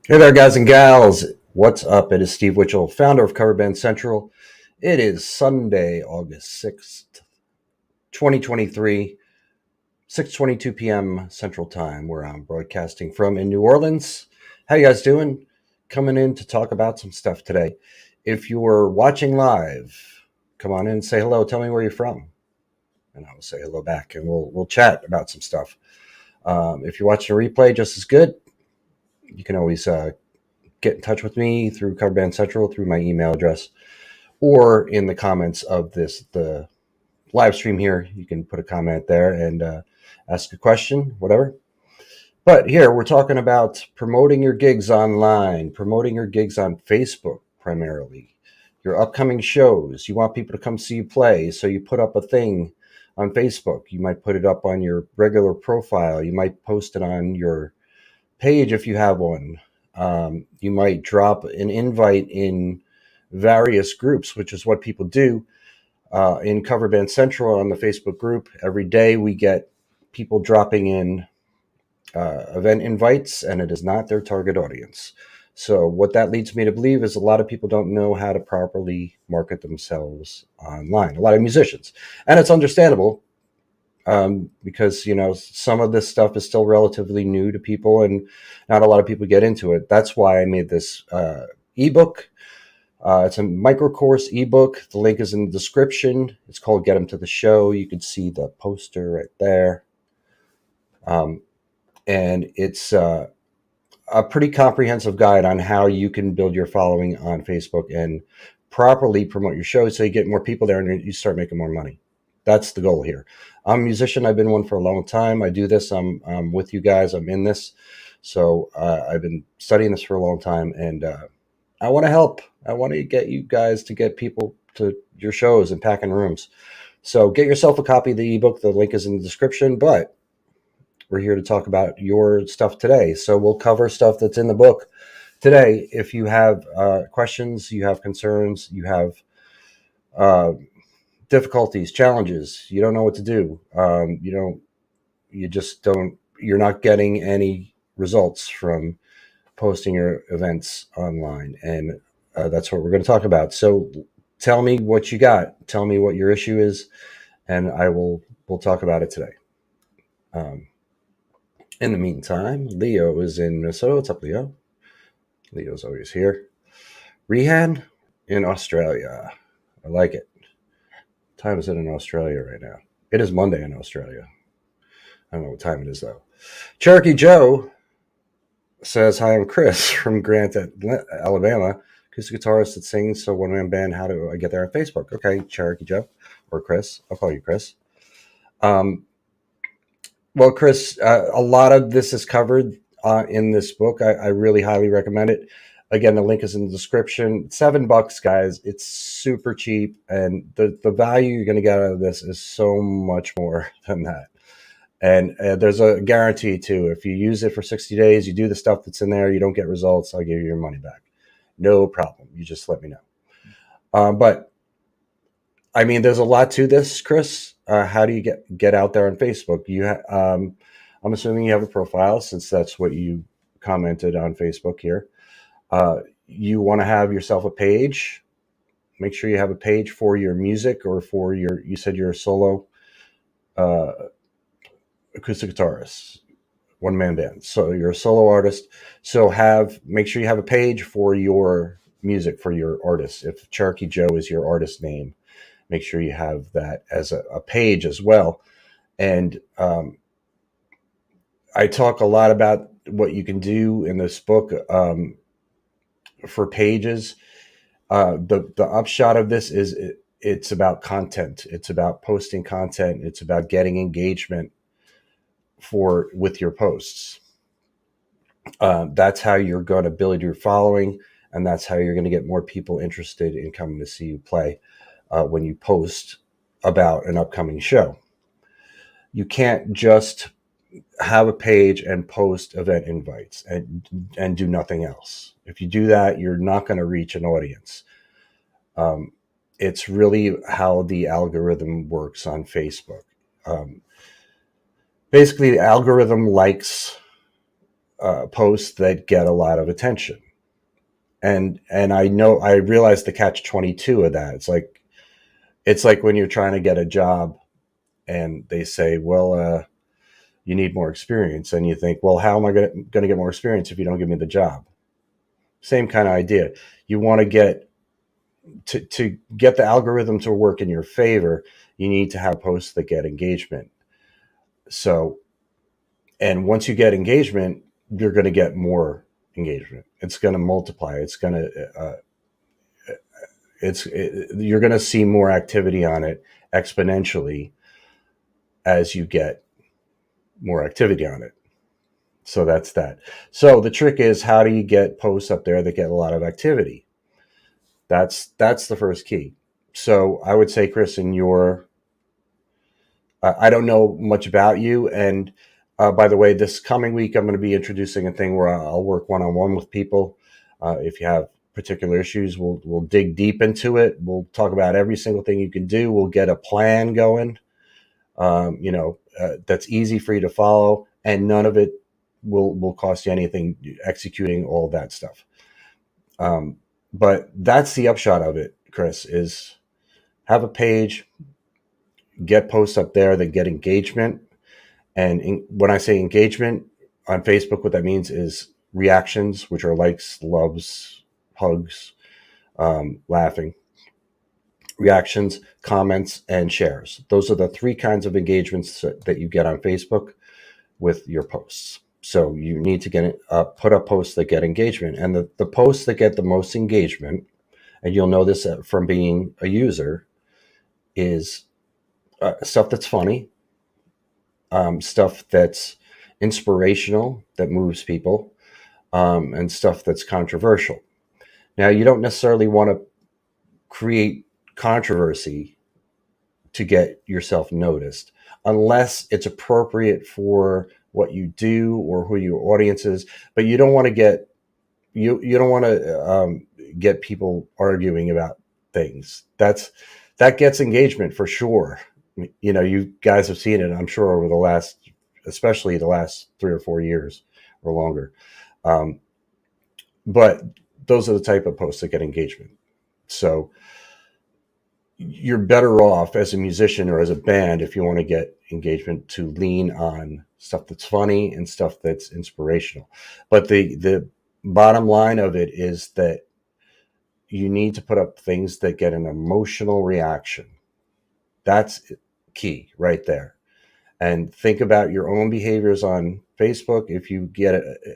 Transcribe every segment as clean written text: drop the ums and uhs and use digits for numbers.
Hey there, guys and gals. What's up? It is Steve Witchell, founder of Cover Band Central. It is Sunday, August 6th, 2023, 6:22 p.m. Central Time, where I'm broadcasting from in New Orleans. How you guys doing? Coming in to talk about some stuff today. If you're watching live, come on in and say hello. Tell me where you're from, and I will say hello back, and we'll chat about some stuff. If you're watching a replay, just as good. You can always get in touch with me through Cover Band Central through my email address or in the comments of the live stream here. You can put a comment there and ask a question, whatever. But here we're talking about promoting your gigs online, promoting your gigs on Facebook primarily, your upcoming shows. You want people to come see you play, so you put up a thing on Facebook. You might put it up on your regular profile. You might post it on your page if you have one. You might drop an invite in various groups, which is what people do in Cover Band Central on the Facebook group. Every day we get people dropping in event invites, and it is not their target audience. So what that leads me to believe is a lot of people don't know how to properly market themselves online. A lot of musicians, and it's understandable because some of this stuff is still relatively new to people, and not a lot of people get into it. That's why I made this ebook. It's a micro course ebook. The link is in the description. It's called "Get 'Em to the Show." You can see the poster right there, and it's a pretty comprehensive guide on how you can build your following on Facebook and properly promote your show, so you get more people there and you start making more money. That's the goal here. I'm a musician. I've been one for a long time. I do this. I'm with you guys. I'm in this. So I've been studying this for a long time, and I want to help. I want to get you guys to get people to your shows and packing rooms. So get yourself a copy of the ebook. The link is in the description, but we're here to talk about your stuff today. So we'll cover stuff that's in the book today. If you have questions, you have concerns, you have uh, difficulties, challenges, you don't know what to do. You just don't, you're not getting any results from posting your events online. And that's what we're going to talk about. So tell me what you got. Tell me what your issue is, and we'll talk about it today. In the meantime, Leo is in Minnesota. What's up, Leo? Leo's always here. Rehan in Australia. I like it. What time is it in Australia right now? It is Monday in Australia. I don't know what time it is, though. Cherokee Joe says, "Hi, I'm Chris from Grant, Alabama. Acoustic guitarist that sings, so one-man band. How do I get there on Facebook?" Okay, Cherokee Joe. Or Chris. I'll call you Chris. Well, Chris, a lot of this is covered in this book. I really highly recommend it. Again, the link is in the description. $7, guys. It's super cheap, and the value you're going to get out of this is so much more than that. And there's a guarantee too. If you use it for 60 days, you do the stuff that's in there, you don't get results, I'll give you your money back. No problem. You just let me know. But I mean, there's a lot to this, Chris. How do you get out there on Facebook? I'm assuming you have a profile, since that's what you commented on Facebook here. You want to have yourself a page. Make sure you have a page for your music, or for your. You said you're a solo uh, acoustic guitarist, one man band. So you're a solo artist. So make sure you have a page for your music, for your artist. If Cherokee Joe is your artist name, make sure you have that as a page as well. And I talk a lot about what you can do in this book for pages. The upshot of this is it's about content. It's about posting content. It's about getting engagement with your posts. That's how you're going to build your following, and that's how you're going to get more people interested in coming to see you play when you post about an upcoming show. You can't just have a page and post event invites and do nothing else. If you do that, you're not going to reach an audience. It's really how the algorithm works on Facebook. Basically, the algorithm likes posts that get a lot of attention. And I realize the catch 22 of that. It's like when you're trying to get a job and they say, well, you need more experience. And you think, well, how am I going to get more experience if you don't give me the job? Same kind of idea. You want to get to get the algorithm to work in your favor. You need to have posts that get engagement. So, and once you get engagement, you're going to get more engagement. It's going to multiply. You're going to see more activity on it exponentially as you get more activity on it. So that's that. So the trick is, how do you get posts up there that get a lot of activity? That's the first key. So I would say, Chris, I don't know much about you. And by the way, this coming week, I'm going to be introducing a thing where I'll work one-on-one with people. If you have particular issues, we'll dig deep into it. We'll talk about every single thing you can do. We'll get a plan going, that's easy for you to follow, and none of it will cost you anything executing all that stuff. But that's the upshot of it, Chris, is have a page, get posts up there that get engagement. And when I say engagement on Facebook, what that means is reactions, which are likes, loves, hugs, laughing, reactions, comments, and shares. Those are the three kinds of engagements that you get on Facebook with your posts. So you need to put up posts that get engagement. And the posts that get the most engagement, and you'll know this from being a user, is stuff that's funny, stuff that's inspirational, that moves people, and stuff that's controversial. Now, you don't necessarily want to create controversy to get yourself noticed, unless it's appropriate for what you do or who your audience is. But you don't want to get people arguing about things. That gets engagement for sure. You guys have seen it, I'm sure, over especially the last 3 or 4 years or longer. But those are the type of posts that get engagement. So you're better off as a musician or as a band, if you want to get engagement, to lean on stuff that's funny and stuff that's inspirational. But the bottom line of it is that you need to put up things that get an emotional reaction. That's key right there. And think about your own behaviors on Facebook. If you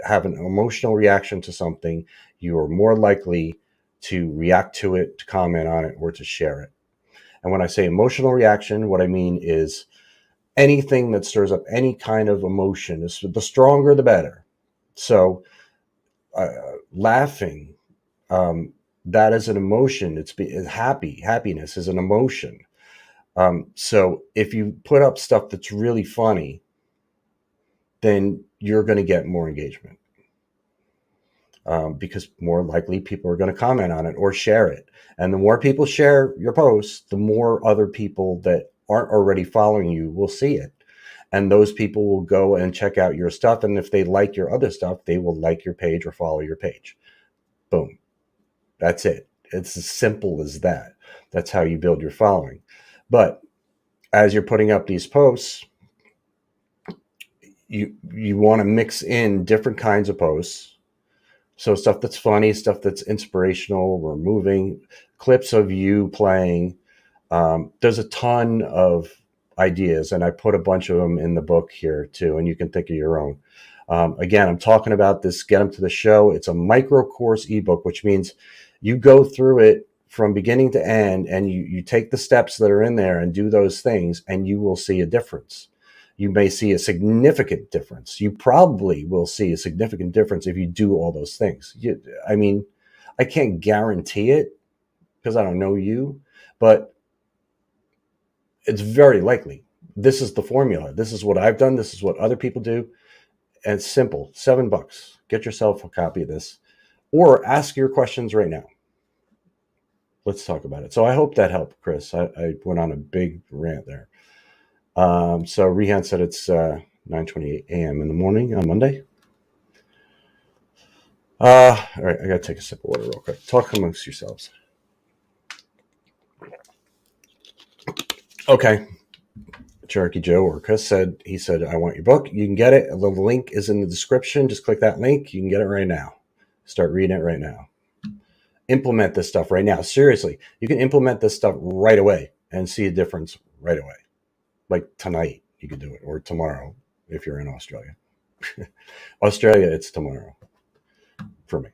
have an emotional reaction to something, you are more likely to react to it, to comment on it, or to share it. And when I say emotional reaction, what I mean is anything that stirs up any kind of emotion. The stronger, the better. So laughing, that is an emotion. It's happiness is an emotion. So if you put up stuff that's really funny, then you're going to get more engagement, because more likely people are going to comment on it or share it. And the more people share your posts, the more other people that aren't already following you will see it. And those people will go and check out your stuff. And if they like your other stuff, they will like your page or follow your page. Boom. That's it. It's as simple as that. That's how you build your following. But as you're putting up these posts, you want to mix in different kinds of posts. So stuff that's funny, stuff that's inspirational or moving, clips of you playing. There's a ton of ideas, and I put a bunch of them in the book here too, and you can think of your own. Again, I'm talking about this Get Them to the Show. It's a micro course ebook, which means you go through it from beginning to end, and you take the steps that are in there and do those things, and you will see a difference. You may see a significant difference. You probably will see a significant difference if you do all those things. I can't guarantee it because I don't know you, but it's very likely. This is the formula. This is what I've done. This is what other people do. And it's simple. $7. Get yourself a copy of this, or ask your questions right now. Let's talk about it. So I hope that helped, Chris. I went on a big rant there. So Rehan said it's 9:28 a.m. in the morning on Monday. All right, I gotta take a sip of water real quick. Talk amongst yourselves. Okay. Cherokee Joe Orca said, I want your book. You can get it. The link is in the description. Just click that link. You can get it right now. Start reading it right now. Implement this stuff right now. Seriously, you can implement this stuff right away and see a difference right away. Like tonight, you could do it, or tomorrow if you're in Australia. Australia, it's tomorrow for me.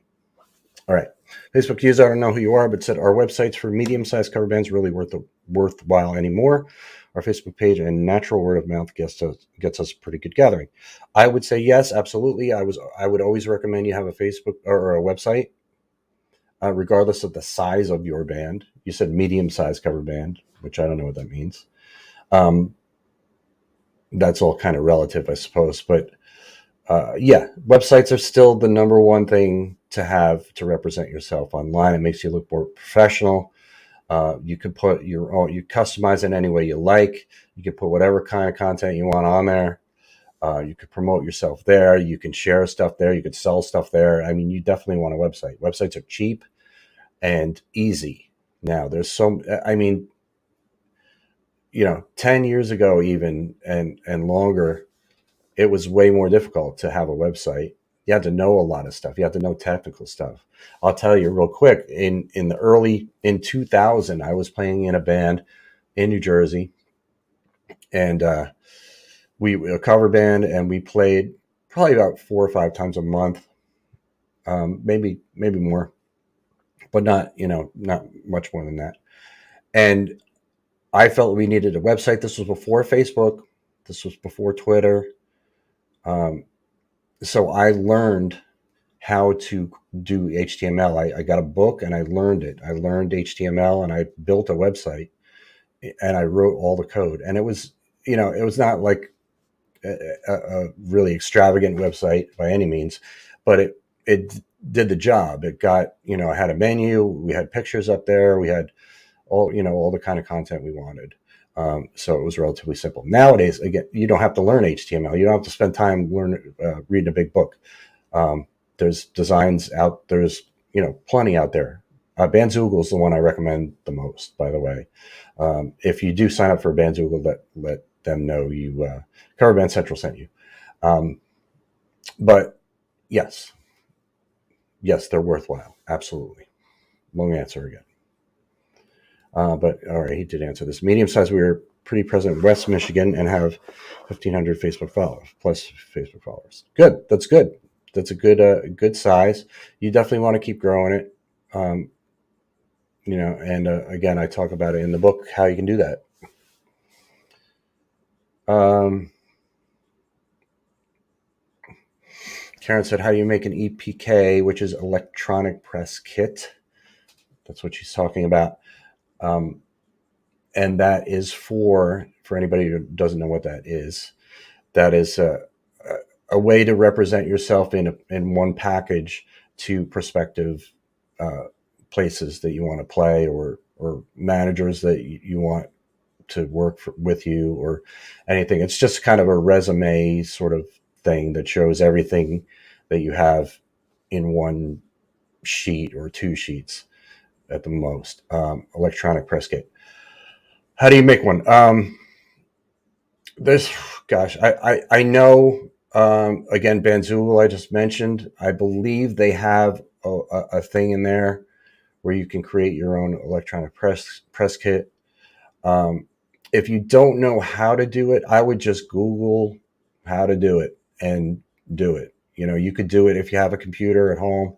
All right. Facebook user, I don't know who you are, but said our websites for medium-sized cover bands really worthwhile anymore. Our Facebook page and natural word of mouth gets us a pretty good gathering. I would say yes, absolutely. I would always recommend you have a Facebook or a website, regardless of the size of your band. You said medium-sized cover band, which I don't know what that means. That's all kind of relative, I suppose, but yeah, websites are still the number one thing to have to represent yourself online. It makes you look more professional. You could put your own, you customize it any way you like. You can put whatever kind of content you want on there. You could promote yourself there. You can share stuff there. You could sell stuff there. I mean, you definitely want a website. Websites are cheap and easy. Now, I mean, 10 years ago, even and longer, it was way more difficult to have a website. You had to know a lot of stuff. You had to know technical stuff. I'll tell you real quick. In 2000, I was playing in a band in New Jersey, and we a cover band, and we played probably about 4 or 5 times a month, maybe more, but not much more than that. And I felt we needed a website. This was before Facebook. This was before Twitter. So I learned how to do HTML. I got a book and I learned it. I learned HTML and I built a website and I wrote all the code. And it was not like a really extravagant website by any means, but it did the job. It got, I had a menu, we had pictures up there, we had all the kind of content we wanted. So it was relatively simple. Nowadays, again, you don't have to learn HTML. You don't have to spend time reading a big book. There's designs out. There's plenty out there. Bandzoogle is the one I recommend the most, by the way. If you do sign up for Bandzoogle, let them know you Cover Band Central sent you. But yes, they're worthwhile. Absolutely. Long answer again. But all right, he did answer this. Medium size, we are pretty present in West Michigan and have 1,500 Facebook followers, plus Facebook followers. Good. That's good. That's a good size. You definitely want to keep growing it. And again, I talk about it in the book, how you can do that. Karen said, how do you make an EPK, which is electronic press kit? That's what she's talking about. And that is for anybody who doesn't know what that is a way to represent yourself in one package to prospective places that you want to play, or managers that you want to work with you, or anything. It's just kind of a resume sort of thing that shows everything that you have in one sheet or two sheets at the most. Electronic press kit. How do you make one? I know. Again, Bandzoogle, I just mentioned. I believe they have a thing in there where you can create your own electronic press kit. If you don't know how to do it, I would just Google how to do it and do it. You could do it if you have a computer at home.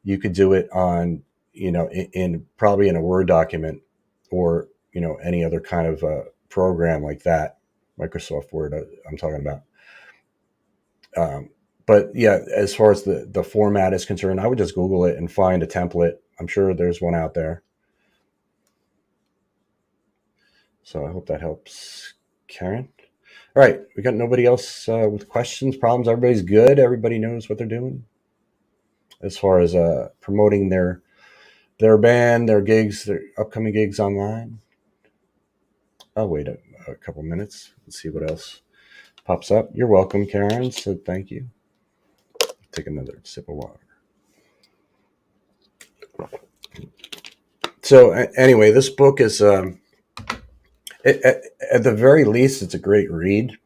You could do it on, in probably in a Word document, or any other kind of program like that. Microsoft Word, I'm talking about. But yeah, as far as the format is concerned, I would just Google it and find a template. I'm sure there's one out there. So I hope that helps, Karen. All right, we got nobody else with questions, problems. Everybody's good. Everybody knows what they're doing as far as promoting their band, their gigs, their upcoming gigs online. I'll wait a couple minutes and see what else pops up. You're welcome, Karen. So thank you. Take another sip of water. So anyway, this book is at the very least, it's a great read.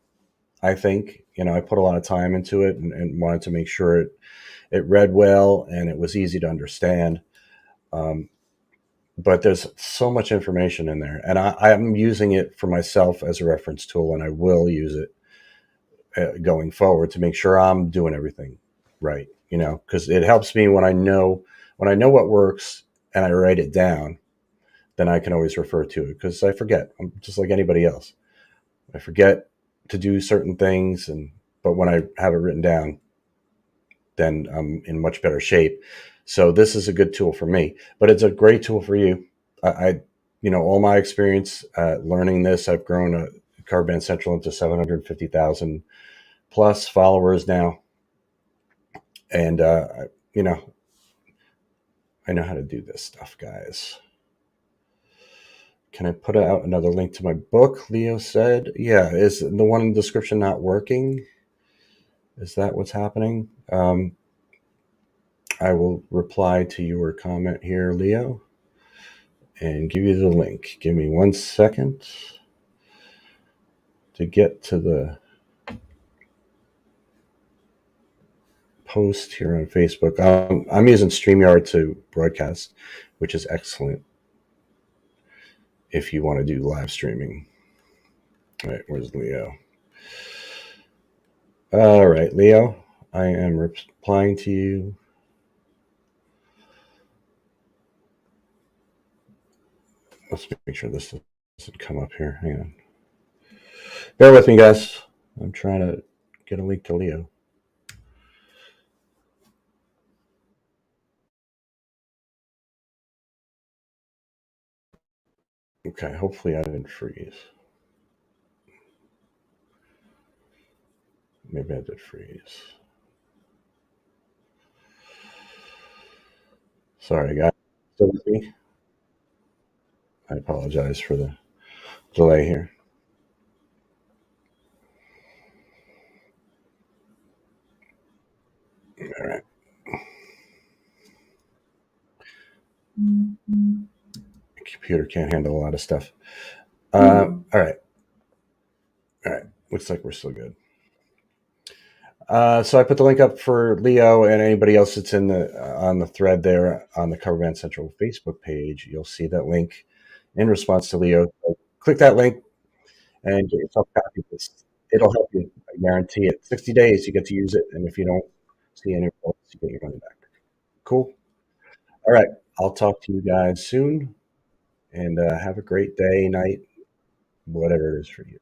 I think I put a lot of time into it and wanted to make sure it read well and it was easy to understand. Um, but there's so much information in there, and I'm using it for myself as a reference tool, and I will use it going forward to make sure I'm doing everything right. Because it helps me when I know what works and I write it down. Then I can always refer to it because I forget. I'm just like anybody else. I forget to do certain things, but when I have it written down, then I'm in much better shape. So this is a good tool for me, but it's a great tool for you. All my experience learning this, I've grown a Cover Band Central into 750,000 plus followers now, and you know, I know how to do this stuff, guys. Can I put out another link to my book? Leo said, "Yeah, is the one in the description not working? Is that what's happening?" I will reply to your comment here, Leo, and give you the link. Give me 1 second to get to the post here on Facebook. I'm using StreamYard to broadcast, which is excellent if you want to do live streaming. All right, where's Leo? All right, Leo, I am replying to you. Let's make sure this doesn't come up here. Hang on. Bear with me, guys. I'm trying to get a link to Leo. Okay, hopefully I didn't freeze. Maybe I did freeze. Sorry, guys. Still with me? I apologize for the delay here. All right. The computer can't handle a lot of stuff. All right. All right. Looks like we're still good. So I put the link up for Leo and anybody else that's in the on the thread there on the Cover Band Central Facebook page. You'll see that link in response to Leo. So click that link and get yourself a copy of this. It'll help you. I guarantee it. 60 days you get to use it, and if you don't see any results, you get your money back. Cool. All right. I'll talk to you guys soon, and have a great day, night, whatever it is for you.